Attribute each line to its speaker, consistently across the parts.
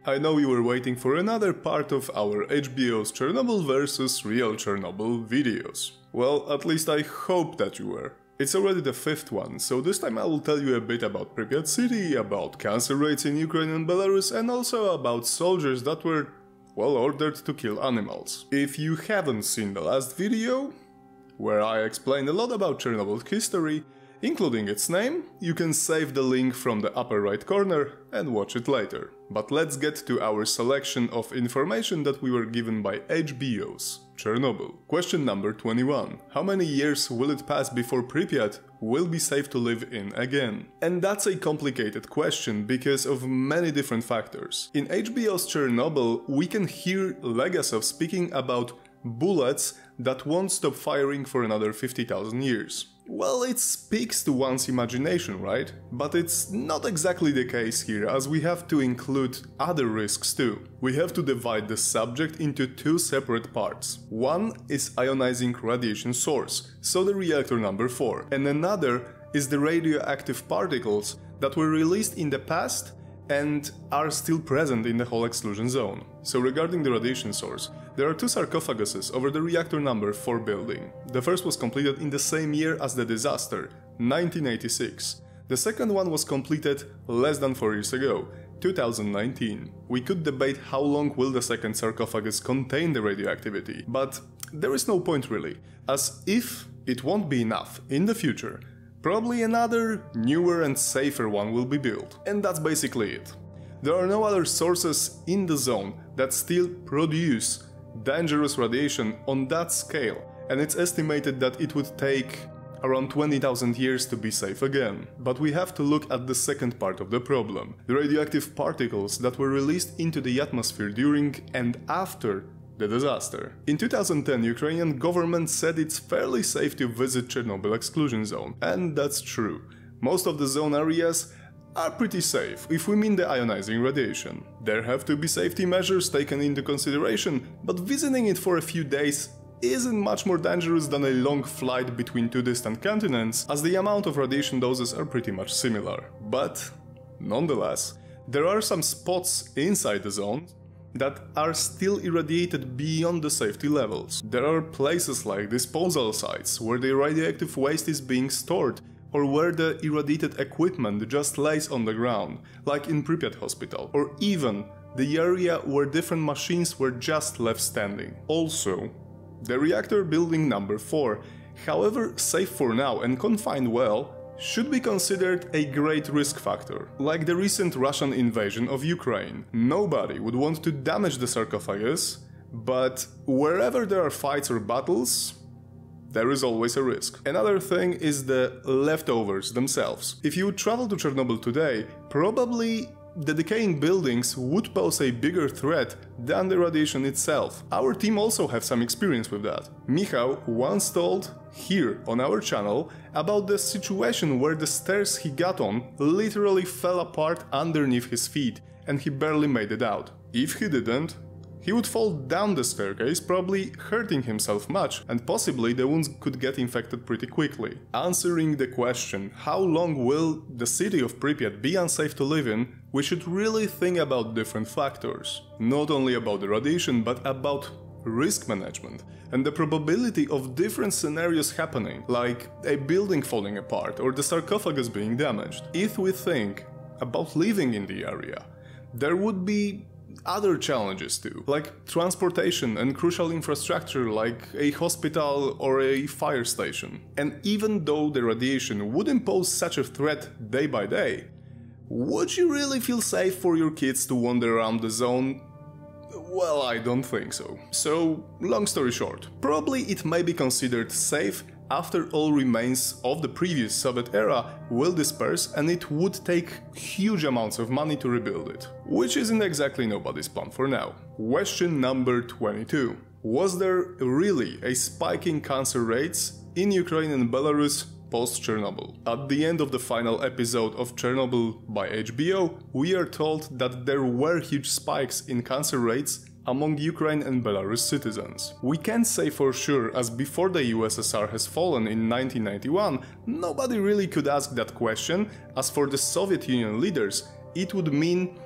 Speaker 1: I know you were waiting for another part of our HBO's Chernobyl vs. Real Chernobyl videos. Well, at least I hope that you were. It's already the 5th one, so this time I will tell you a bit about Pripyat City, about cancer rates in Ukraine and Belarus, and also about soldiers that were, well, ordered to kill animals. If you haven't seen the last video, where I explained a lot about Chernobyl history, including its name, you can save the link from the upper right corner and watch it later. But let's get to our selection of information that we were given by HBO's Chernobyl. Question number 21. How many years will it pass before Pripyat will be safe to live in again? And that's a complicated question because of many different factors. In HBO's Chernobyl, we can hear Legasov speaking about bullets that won't stop firing for another 50,000 years. Well, it speaks to one's imagination, right? But it's not exactly the case here, as we have to include other risks too. We have to divide the subject into 2 separate parts. One is ionizing radiation source, so the reactor number 4, and another is the radioactive particles that were released in the past and are still present in the whole exclusion zone. So regarding the radiation source, there are 2 sarcophaguses over the reactor number 4 building. The first was completed in the same year as the disaster, 1986. The second one was completed less than 4 years ago, 2019. We could debate how long will the second sarcophagus contain the radioactivity, but there is no point really, as if it won't be enough in the future, probably another, newer and safer one will be built. And that's basically it. There are no other sources in the zone that still produce dangerous radiation on that scale, and it's estimated that it would take around 20,000 years to be safe again. But we have to look at the second part of the problem, the radioactive particles that were released into the atmosphere during and after the disaster. In 2010, Ukrainian government said it's fairly safe to visit Chernobyl exclusion zone, and that's true. Most of the zone areas are pretty safe, if we mean the ionizing radiation. There have to be safety measures taken into consideration, but visiting it for a few days isn't much more dangerous than a long flight between 2 distant continents, as the amount of radiation doses are pretty much similar. But, nonetheless, there are some spots inside the zone that are still irradiated beyond the safety levels. There are places like disposal sites where the radioactive waste is being stored, or where the irradiated equipment just lays on the ground, like in Pripyat Hospital, or even the area where different machines were just left standing. Also, the reactor building number 4, however safe for now and confined well, should be considered a great risk factor. Like the recent Russian invasion of Ukraine. Nobody would want to damage the sarcophagus, but wherever there are fights or battles, there is always a risk. Another thing is the leftovers themselves. If you would travel to Chernobyl today, probably the decaying buildings would pose a bigger threat than the radiation itself. Our team also have some experience with that. Michał once told, here on our channel, about the situation where the stairs he got on literally fell apart underneath his feet and he barely made it out. If he didn't, he would fall down the staircase, probably hurting himself much, and possibly the wounds could get infected pretty quickly. Answering the question, how long will the city of Pripyat be unsafe to live in, we should really think about different factors. Not only about the radiation, but about risk management and the probability of different scenarios happening, like a building falling apart or the sarcophagus being damaged. If we think about living in the area, there would be other challenges too, like transportation and crucial infrastructure like a hospital or a fire station. And even though the radiation wouldn't pose such a threat day by day, would you really feel safe for your kids to wander around the zone? Well, I don't think so. So, long story short, probably it may be considered safe after all remains of the previous Soviet era will disperse, and it would take huge amounts of money to rebuild it, which isn't exactly nobody's plan for now. Question number 22. Was there really a spike in cancer rates in Ukraine and Belarus post-Chernobyl? At the end of the final episode of Chernobyl by HBO, we are told that there were huge spikes in cancer rates among Ukraine and Belarus citizens. We can't say for sure, as before the USSR has fallen in 1991, nobody really could ask that question, as for the Soviet Union leaders, it would mean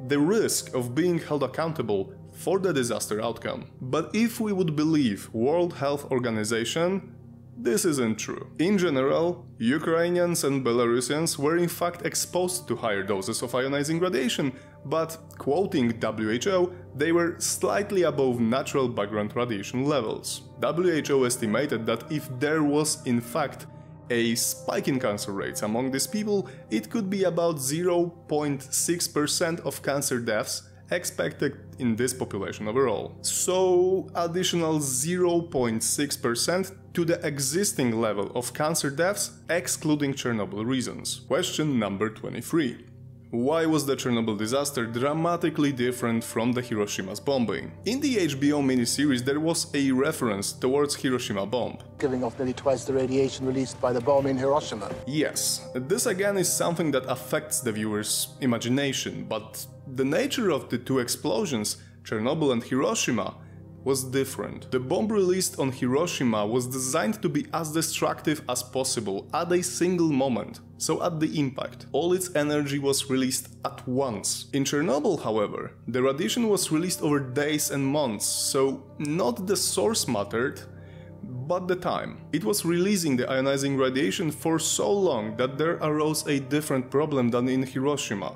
Speaker 1: the risk of being held accountable for the disaster outcome. But if we would believe World Health Organization, this isn't true. In general, Ukrainians and Belarusians were in fact exposed to higher doses of ionizing radiation, but, quoting WHO, they were slightly above natural background radiation levels. WHO estimated that if there was in fact a spike in cancer rates among these people, it could be about 0.6% of cancer deaths expected in this population overall. So, additional 0.6% to the existing level of cancer deaths, excluding Chernobyl reasons. Question number 23. Why was the Chernobyl disaster dramatically different from the Hiroshima's bombing? In the HBO miniseries there was a reference towards Hiroshima bomb,
Speaker 2: giving off nearly twice the radiation released by the bomb in Hiroshima.
Speaker 1: Yes, this again is something that affects the viewer's imagination, but the nature of the two explosions, Chernobyl and Hiroshima, was different. The bomb released on Hiroshima was designed to be as destructive as possible at a single moment, so at the impact, all its energy was released at once. In Chernobyl, however, the radiation was released over days and months, so not the source mattered, but the time. It was releasing the ionizing radiation for so long that there arose a different problem than in Hiroshima.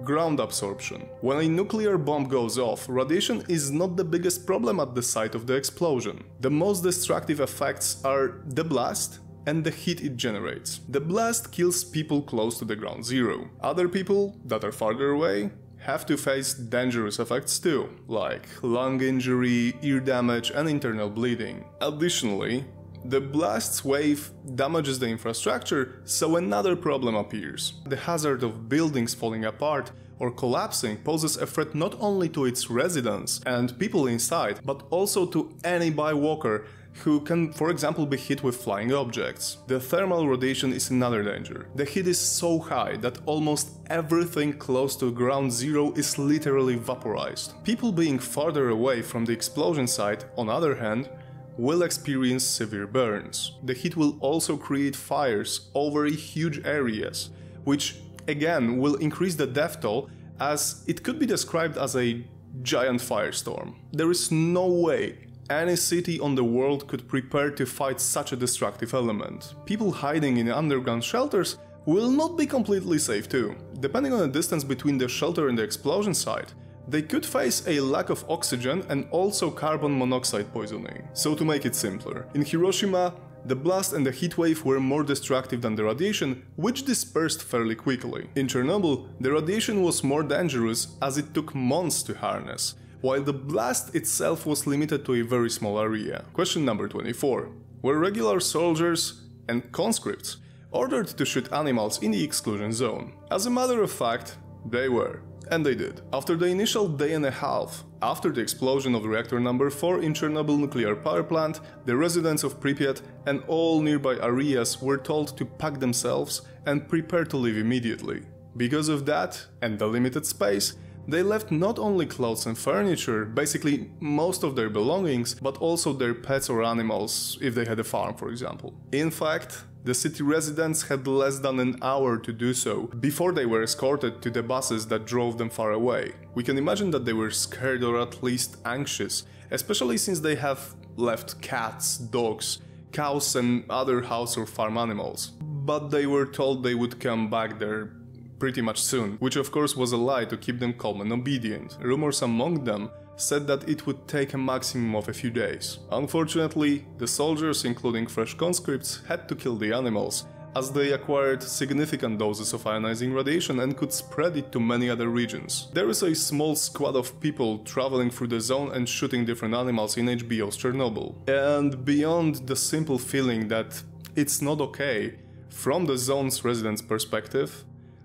Speaker 1: Ground absorption. When a nuclear bomb goes off, radiation is not the biggest problem at the site of the explosion. The most destructive effects are the blast and the heat it generates. The blast kills people close to the ground zero. Other people that are farther away have to face dangerous effects too, like lung injury, ear damage and internal bleeding. Additionally, the blast's wave damages the infrastructure, so another problem appears. The hazard of buildings falling apart or collapsing poses a threat not only to its residents and people inside, but also to any bywalker who can, for example, be hit with flying objects. The thermal radiation is another danger. The heat is so high that almost everything close to ground zero is literally vaporized. People being farther away from the explosion site, on the other hand, will experience severe burns. The heat will also create fires over huge areas, which again will increase the death toll, as it could be described as a giant firestorm. There is no way any city on the world could prepare to fight such a destructive element. People hiding in underground shelters will not be completely safe too. Depending on the distance between the shelter and the explosion site, they could face a lack of oxygen and also carbon monoxide poisoning. So to make it simpler, in Hiroshima, the blast and the heat wave were more destructive than the radiation, which dispersed fairly quickly. In Chernobyl, the radiation was more dangerous as it took months to harness, while the blast itself was limited to a very small area. Question number 24. Were regular soldiers and conscripts ordered to shoot animals in the exclusion zone? As a matter of fact, they were. And they did. After the initial day and a half after the explosion of reactor number 4 in Chernobyl nuclear power plant, the residents of Pripyat and all nearby areas were told to pack themselves and prepare to leave immediately. Because of that and the limited space, they left not only clothes and furniture, basically most of their belongings, but also their pets or animals, if they had a farm, for example. In fact, the city residents had less than an hour to do so before they were escorted to the buses that drove them far away. We can imagine that they were scared or at least anxious, especially since they have left cats, dogs, cows and other house or farm animals. But they were told they would come back there pretty much soon, which of course was a lie to keep them calm and obedient. Rumors among them said that it would take a maximum of a few days. Unfortunately, the soldiers, including fresh conscripts, had to kill the animals, as they acquired significant doses of ionizing radiation and could spread it to many other regions. There is a small squad of people traveling through the zone and shooting different animals in HBO's Chernobyl. And beyond the simple feeling that it's not okay, from the zone's residents' perspective,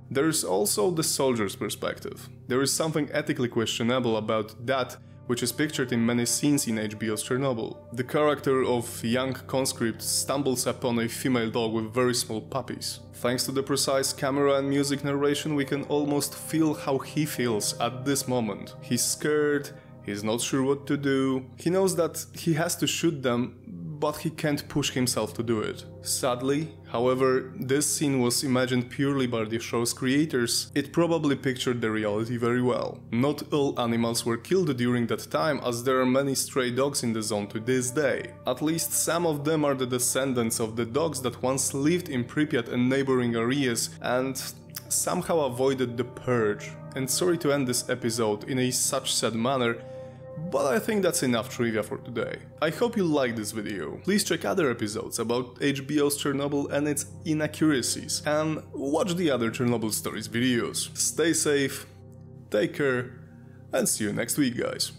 Speaker 1: there is also the soldier's perspective. There is something ethically questionable about that, which is pictured in many scenes in HBO's Chernobyl. The character of young conscript stumbles upon a female dog with very small puppies. Thanks to the precise camera and music narration, we can almost feel how he feels at this moment. He's scared, he's not sure what to do, he knows that he has to shoot them, but he can't push himself to do it. Sadly, however, this scene was imagined purely by the show's creators. It probably pictured the reality very well. Not all animals were killed during that time, as there are many stray dogs in the zone to this day. At least some of them are the descendants of the dogs that once lived in Pripyat and neighboring areas and somehow avoided the purge. And sorry to end this episode in a such sad manner, but I think that's enough trivia for today. I hope you liked this video. Please check other episodes about HBO's Chernobyl and its inaccuracies, and watch the other Chernobyl Stories videos. Stay safe, take care, and see you next week, guys.